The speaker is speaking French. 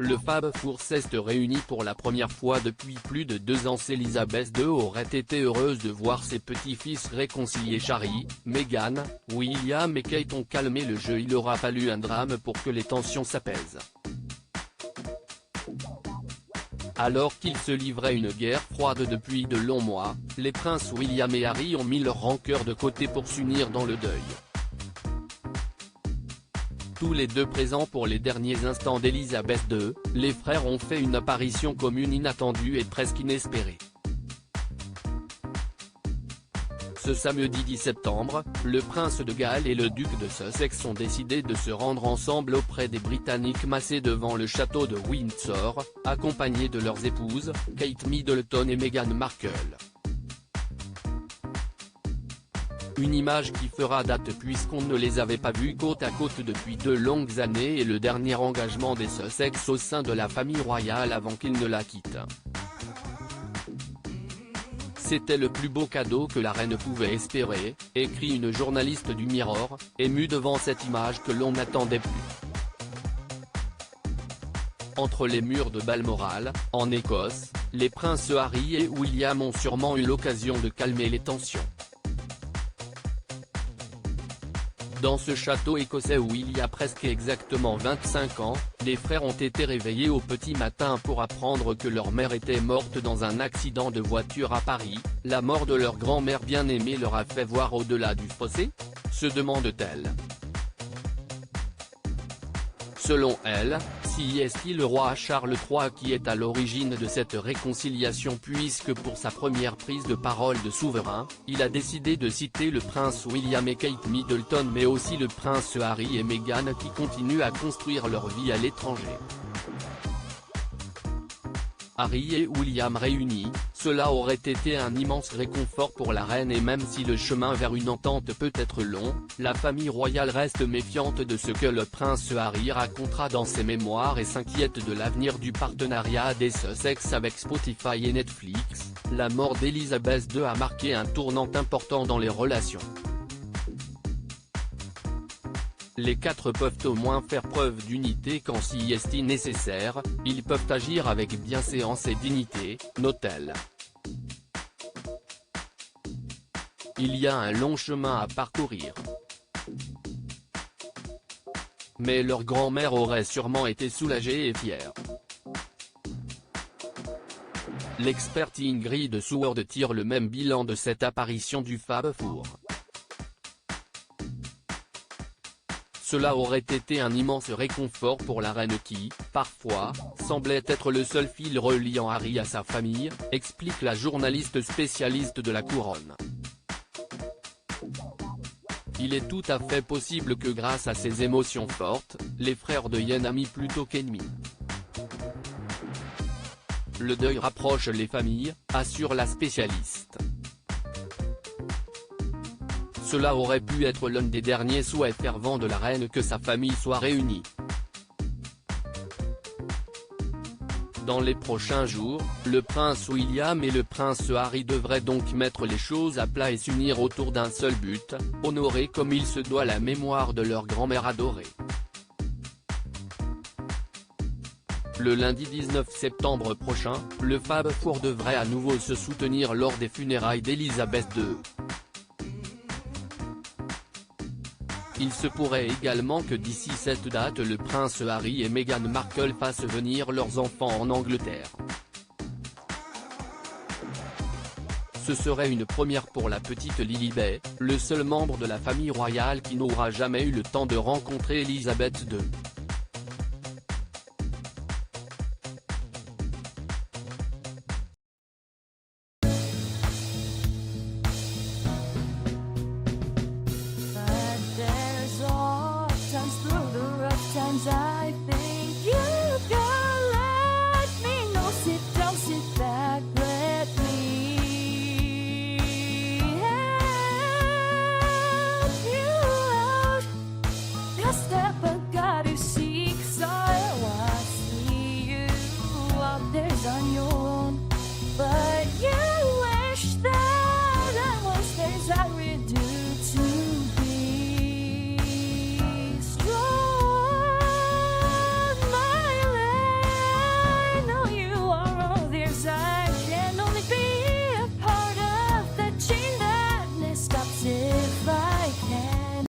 le Fab Four s'est réuni pour la première fois depuis plus de 2 ans. Elizabeth II aurait été heureuse de voir ses petits-fils réconciliés. Harry, Meghan, William et Kate ont calmé le jeu. Il aura fallu un drame pour que les tensions s'apaisent. Alors qu'ils se livraient une guerre froide depuis de longs mois, les princes William et Harry ont mis leur rancœur de côté pour s'unir dans le deuil. Tous les deux présents pour les derniers instants d'Elizabeth II, les frères ont fait une apparition commune inattendue et presque inespérée. Ce samedi 10 septembre, le prince de Galles et le duc de Sussex ont décidé de se rendre ensemble auprès des Britanniques massés devant le château de Windsor, accompagnés de leurs épouses, Kate Middleton et Meghan Markle. Une image qui fera date puisqu'on ne les avait pas vus côte à côte depuis 2 longues années et le dernier engagement des Sussex au sein de la famille royale avant qu'ils ne la quittent. C'était le plus beau cadeau que la reine pouvait espérer, écrit une journaliste du Mirror, émue devant cette image que l'on n'attendait plus. Entre les murs de Balmoral, en Écosse, les princes Harry et William ont sûrement eu l'occasion de calmer les tensions. Dans ce château écossais où il y a presque exactement 25 ans, les frères ont été réveillés au petit matin pour apprendre que leur mère était morte dans un accident de voiture à Paris. La mort de leur grand-mère bien-aimée leur a fait voir au-delà du fossé ? Se demande-t-elle. Selon elle, si est-il le roi Charles III qui est à l'origine de cette réconciliation puisque pour sa première prise de parole de souverain, il a décidé de citer le prince William et Kate Middleton mais aussi le prince Harry et Meghan qui continuent à construire leur vie à l'étranger. Harry et William réunis, cela aurait été un immense réconfort pour la reine et même si le chemin vers une entente peut être long, la famille royale reste méfiante de ce que le prince Harry racontera dans ses mémoires et s'inquiète de l'avenir du partenariat des Sussex avec Spotify et Netflix. La mort d'Elizabeth II a marqué un tournant important dans les relations. Les 4 peuvent au moins faire preuve d'unité quand si est nécessaire, ils peuvent agir avec bienséance et dignité, note-t-elle. Il y a un long chemin à parcourir. Mais leur grand-mère aurait sûrement été soulagée et fière. L'experte Ingrid Seward tire le même bilan de cette apparition du Fab Four. Cela aurait été un immense réconfort pour la reine qui, parfois, semblait être le seul fil reliant Harry à sa famille, explique la journaliste spécialiste de la couronne. Il est tout à fait possible que grâce à ces émotions fortes, les frères deviennent amis plutôt qu'ennemis. Le deuil rapproche les familles, assure la spécialiste. Cela aurait pu être l'un des derniers souhaits fervents de la reine que sa famille soit réunie. Dans les prochains jours, le prince William et le prince Harry devraient donc mettre les choses à plat et s'unir autour d'un seul but, honorer comme il se doit la mémoire de leur grand-mère adorée. Le lundi 19 septembre prochain, le Fab Four devrait à nouveau se soutenir lors des funérailles d'Elizabeth II. Il se pourrait également que d'ici cette date le prince Harry et Meghan Markle fassent venir leurs enfants en Angleterre. Ce serait une première pour la petite Lilibet, le seul membre de la famille royale qui n'aura jamais eu le temps de rencontrer Elizabeth II.